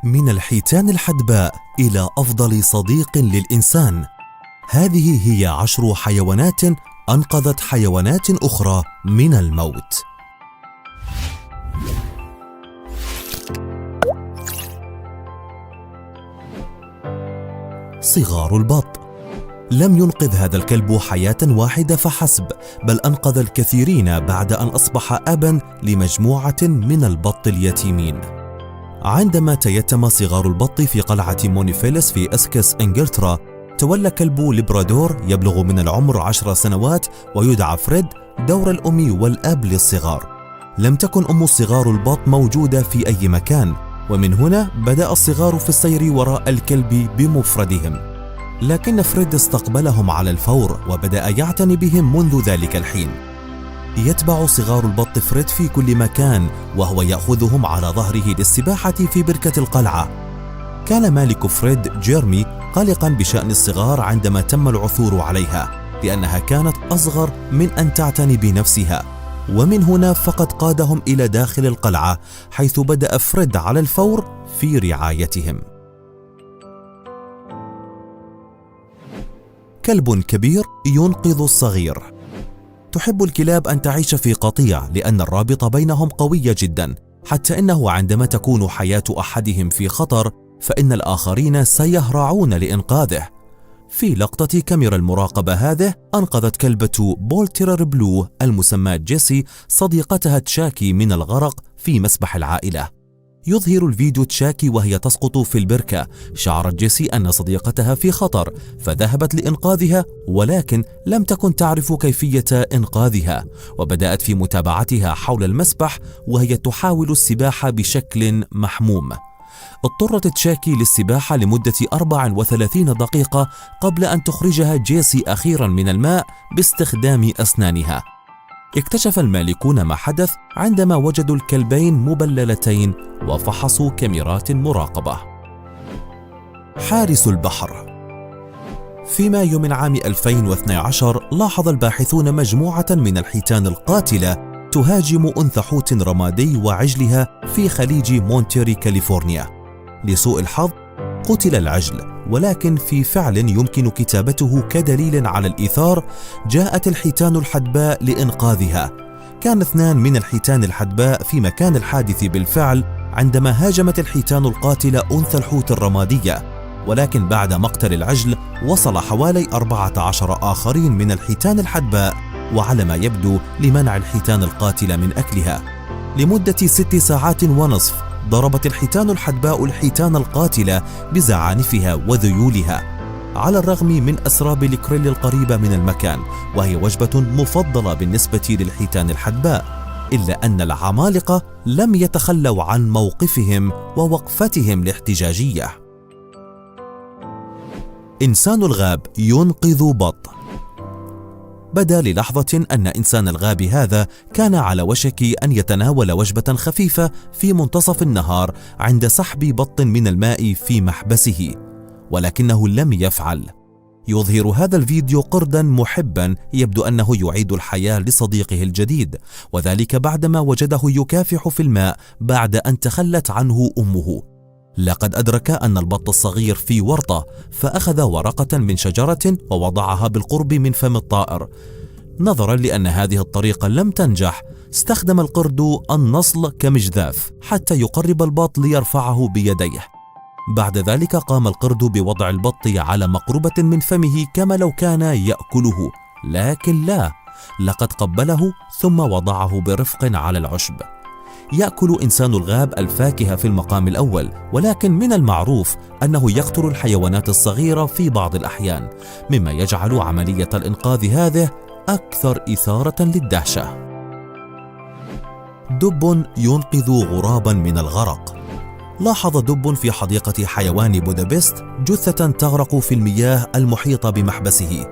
من الحيتان الحدباء إلى أفضل صديق للإنسان. هذه هي 10 حيوانات أنقذت حيوانات أخرى من الموت. صغار البط. لم ينقذ هذا الكلب حياة واحدة فحسب، بل أنقذ الكثيرين بعد أن أصبح أباً لمجموعة من البط اليتيمين. عندما تيتم صغار البط في قلعة مونيفيلس في أسكس إنجلترا، تولى كلب لبرادور يبلغ من العمر 10 سنوات ويدعى فريد دور الأم والأب للصغار. لم تكن أم صغار البط موجودة في أي مكان، ومن هنا بدأ الصغار في السير وراء الكلب بمفردهم. لكن فريد استقبلهم على الفور وبدأ يعتني بهم منذ ذلك الحين. يتبع صغار البط فريد في كل مكان، وهو يأخذهم على ظهره للسباحة في بركة القلعة. كان مالك فريد جيرمي قلقا بشأن الصغار عندما تم العثور عليها، لأنها كانت أصغر من أن تعتني بنفسها، ومن هنا فقد قادهم إلى داخل القلعة، حيث بدأ فريد على الفور في رعايتهم. كلب كبير ينقذ الصغير. تحب الكلاب أن تعيش في قطيع لأن الرابط بينهم قوية جدا، حتى إنه عندما تكون حياة أحدهم في خطر فإن الآخرين سيهرعون لإنقاذه. في لقطة كاميرا المراقبة هذه أنقذت كلبة بولتيرر بلو المسماة جيسي صديقتها تشاكي من الغرق في مسبح العائلة. يظهر الفيديو تشاكي وهي تسقط في البركة. شعرت جيسي أن صديقتها في خطر فذهبت لإنقاذها، ولكن لم تكن تعرف كيفية إنقاذها، وبدأت في متابعتها حول المسبح وهي تحاول السباحة بشكل محموم. اضطرت تشاكي للسباحة لمدة 34 دقيقة قبل أن تخرجها جيسي أخيرا من الماء باستخدام أسنانها. اكتشف المالكون ما حدث عندما وجدوا الكلبين مبللتين وفحصوا كاميرات المراقبة. حارس البحر. في مايو من عام 2012 لاحظ الباحثون مجموعة من الحيتان القاتلة تهاجم أنثى حوت رمادي وعجلها في خليج مونتيري كاليفورنيا. لسوء الحظ قتل العجل، ولكن في فعل يمكن كتابته كدليل على الإيثار جاءت الحيتان الحدباء لإنقاذها. كان 2 من الحيتان الحدباء في مكان الحادث بالفعل عندما هاجمت الحيتان القاتلة أنثى الحوت الرمادية، ولكن بعد مقتل العجل وصل حوالي 14 آخرين من الحيتان الحدباء، وعلى ما يبدو لمنع الحيتان القاتلة من أكلها. لمدة 6 ساعات ونصف ضربت الحيتان الحدباء الحيتان القاتلة بزعانفها وذيولها، على الرغم من أسراب الكريل القريبة من المكان، وهي وجبة مفضلة بالنسبة للحيتان الحدباء، إلا أن العمالقة لم يتخلوا عن موقفهم ووقفتهم الاحتجاجية. إنسان الغاب ينقذ بط. بدا للحظة أن إنسان الغاب هذا كان على وشك أن يتناول وجبة خفيفة في منتصف النهار عند سحب بط من الماء في محبسه، ولكنه لم يفعل. يظهر هذا الفيديو قردا محبا يبدو أنه يعيد الحياة لصديقه الجديد، وذلك بعدما وجده يكافح في الماء بعد أن تخلت عنه أمه. لقد أدرك أن البط الصغير في ورطة، فأخذ ورقة من شجرة ووضعها بالقرب من فم الطائر. نظرا لأن هذه الطريقة لم تنجح، استخدم القرد النصل كمجذاف حتى يقرب البط ليرفعه بيديه. بعد ذلك قام القرد بوضع البط على مقربة من فمه كما لو كان يأكله، لكن لا، لقد قبله ثم وضعه برفق على العشب. يأكل إنسان الغاب الفاكهة في المقام الأول، ولكن من المعروف أنه يقتل الحيوانات الصغيرة في بعض الأحيان، مما يجعل عملية الإنقاذ هذه أكثر إثارة للدهشة. دب ينقذ غرابا من الغرق. لاحظ دب في حديقة حيوان بودابست جثة تغرق في المياه المحيطة بمحبسه.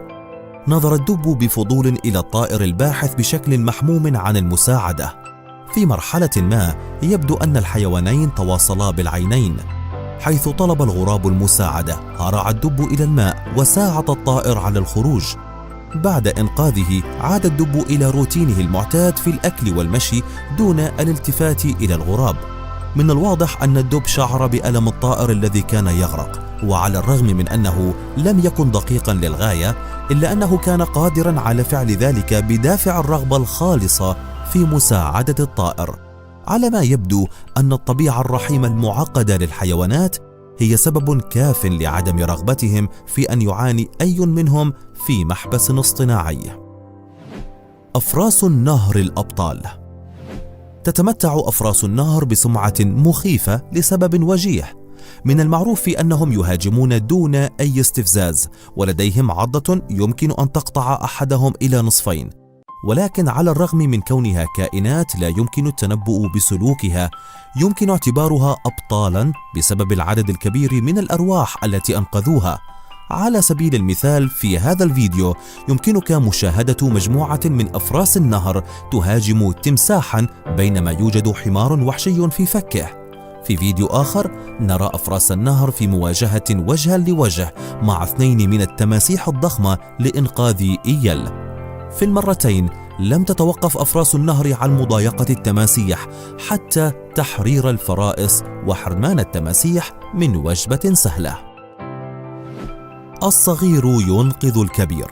نظر الدب بفضول إلى الطائر الباحث بشكل محموم عن المساعدة. في مرحلة ما يبدو أن الحيوانين تواصلا بالعينين، حيث طلب الغراب المساعدة. هرع الدب إلى الماء وساعد الطائر على الخروج. بعد إنقاذه عاد الدب إلى روتينه المعتاد في الأكل والمشي دون الالتفات إلى الغراب. من الواضح أن الدب شعر بألم الطائر الذي كان يغرق، وعلى الرغم من أنه لم يكن دقيقا للغاية إلا أنه كان قادرا على فعل ذلك بدافع الرغبة الخالصة في مساعدة الطائر. على ما يبدو أن الطبيعة الرحيمة المعقدة للحيوانات هي سبب كاف لعدم رغبتهم في أن يعاني أي منهم في محبس اصطناعي. أفراس النهر الأبطال. تتمتع أفراس النهر بسمعة مخيفة لسبب وجيه. من المعروف أنهم يهاجمون دون أي استفزاز، ولديهم عضة يمكن أن تقطع أحدهم إلى نصفين، ولكن على الرغم من كونها كائنات لا يمكن التنبؤ بسلوكها، يمكن اعتبارها أبطالاً بسبب العدد الكبير من الأرواح التي أنقذوها. على سبيل المثال، في هذا الفيديو يمكنك مشاهدة مجموعة من أفراس النهر تهاجم تمساحاً بينما يوجد حمار وحشي في فكه. في فيديو آخر نرى أفراس النهر في مواجهة وجها لوجه مع 2 من التماسيح الضخمة لإنقاذ إيل. في المرتين لم تتوقف أفراس النهر عن مضايقة التماسيح حتى تحرير الفرائس وحرمان التماسيح من وجبة سهلة. الصغير ينقذ الكبير.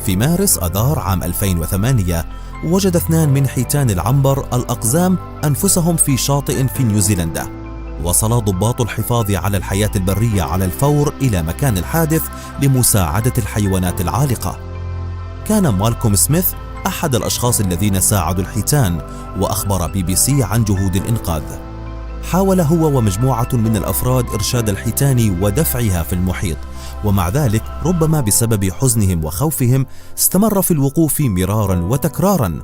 في مارس أذار عام 2008 وجد 2 من حيتان العنبر الأقزام أنفسهم في شاطئ في نيوزيلندا. وصل ضباط الحفاظ على الحياة البرية على الفور إلى مكان الحادث لمساعدة الحيوانات العالقة. كان مالكوم سميث أحد الأشخاص الذين ساعدوا الحيتان، وأخبر BBC عن جهود الإنقاذ. حاول هو ومجموعة من الأفراد إرشاد الحيتان ودفعها في المحيط، ومع ذلك ربما بسبب حزنهم وخوفهم استمر في الوقوف مرارا وتكرارا.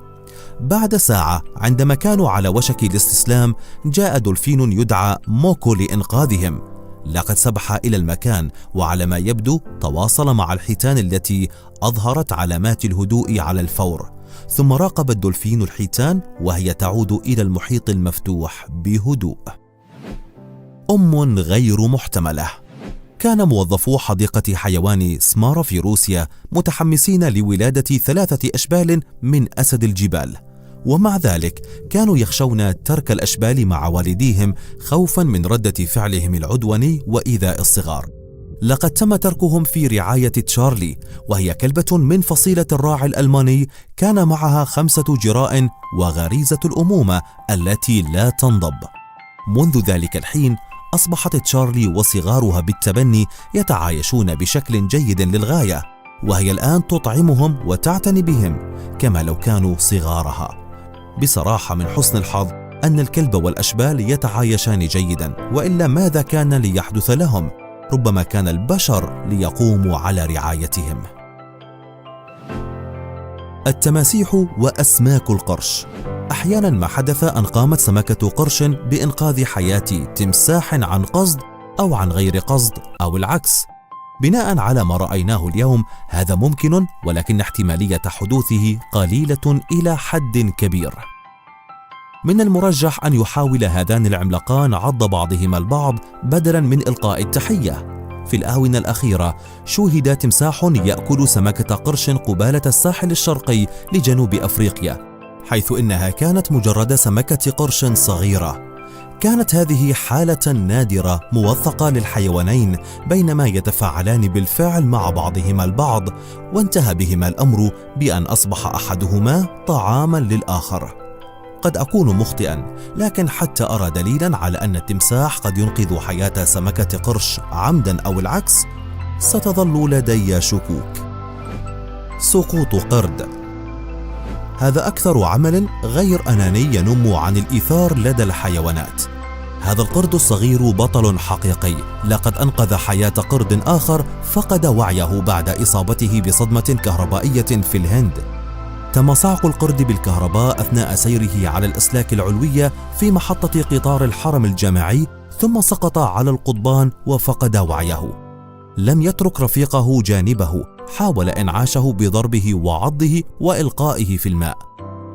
بعد ساعة عندما كانوا على وشك الاستسلام جاء دولفين يدعى موكو لإنقاذهم. لقد سبح إلى المكان، وعلى ما يبدو تواصل مع الحيتان التي أظهرت علامات الهدوء على الفور، ثم راقب الدولفين الحيتان وهي تعود إلى المحيط المفتوح بهدوء. غير محتملة. كان موظفو حديقة حيوان سمارا في روسيا متحمسين لولادة 3 أشبال من أسد الجبال، ومع ذلك كانوا يخشون ترك الأشبال مع والديهم خوفا من ردة فعلهم العدواني وإيذاء الصغار. لقد تم تركهم في رعاية تشارلي، وهي كلبة من فصيلة الراعي الألماني كان معها 5 جراء وغريزة الأمومة التي لا تنضب. منذ ذلك الحين أصبحت تشارلي وصغارها بالتبني يتعايشون بشكل جيد للغاية، وهي الآن تطعمهم وتعتني بهم كما لو كانوا صغارها. بصراحة من حسن الحظ أن الكلب والأشبال يتعايشان جيدا، وإلا ماذا كان ليحدث لهم؟ ربما كان البشر ليقوموا على رعايتهم. التماسيح وأسماك القرش. أحيانا ما حدث أن قامت سمكة قرش بإنقاذ حياة تمساح عن قصد أو عن غير قصد أو العكس. بناء على ما رأيناه اليوم هذا ممكن، ولكن احتمالية حدوثه قليلة إلى حد كبير. من المرجح أن يحاول هذان العملاقان عض بعضهما البعض بدلا من إلقاء التحية. في الآونة الأخيرة شوهد تمساح يأكل سمكة قرش قبالة الساحل الشرقي لجنوب أفريقيا، حيث إنها كانت مجرد سمكة قرش صغيرة. كانت هذه حالة نادرة موثقة للحيوانين بينما يتفاعلان بالفعل مع بعضهما البعض، وانتهى بهما الأمر بأن أصبح أحدهما طعاما للآخر. قد أكون مخطئا، لكن حتى أرى دليلا على أن التمساح قد ينقذ حياة سمكة قرش عمدا أو العكس، ستظل لدي شكوك. سقوط قرد. هذا أكثر عمل غير أناني ينم عن الإيثار لدى الحيوانات. هذا القرد الصغير بطل حقيقي، لقد أنقذ حياة قرد آخر فقد وعيه بعد إصابته بصدمة كهربائية في الهند. تم صعق القرد بالكهرباء أثناء سيره على الأسلاك العلوية في محطة قطار الحرم الجامعي، ثم سقط على القضبان وفقد وعيه. لم يترك رفيقه جانبه، حاول إنعاشه بضربه وعضه وإلقائه في الماء.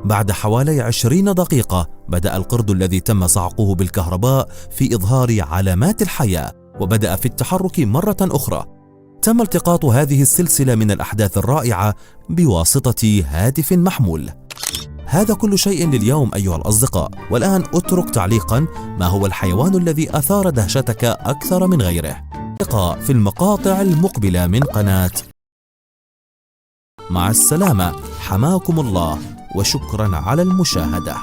بعد حوالي 20 دقيقة بدأ القرد الذي تم صعقه بالكهرباء في إظهار علامات الحياة، وبدأ في التحرك مرة أخرى. تم التقاط هذه السلسلة من الأحداث الرائعة بواسطة هاتف محمول. هذا كل شيء لليوم أيها الأصدقاء، والآن اترك تعليقا: ما هو الحيوان الذي أثار دهشتك أكثر من غيره؟ لقاء في المقاطع المقبلة من قناة. مع السلامة، حماكم الله، وشكرا على المشاهدة.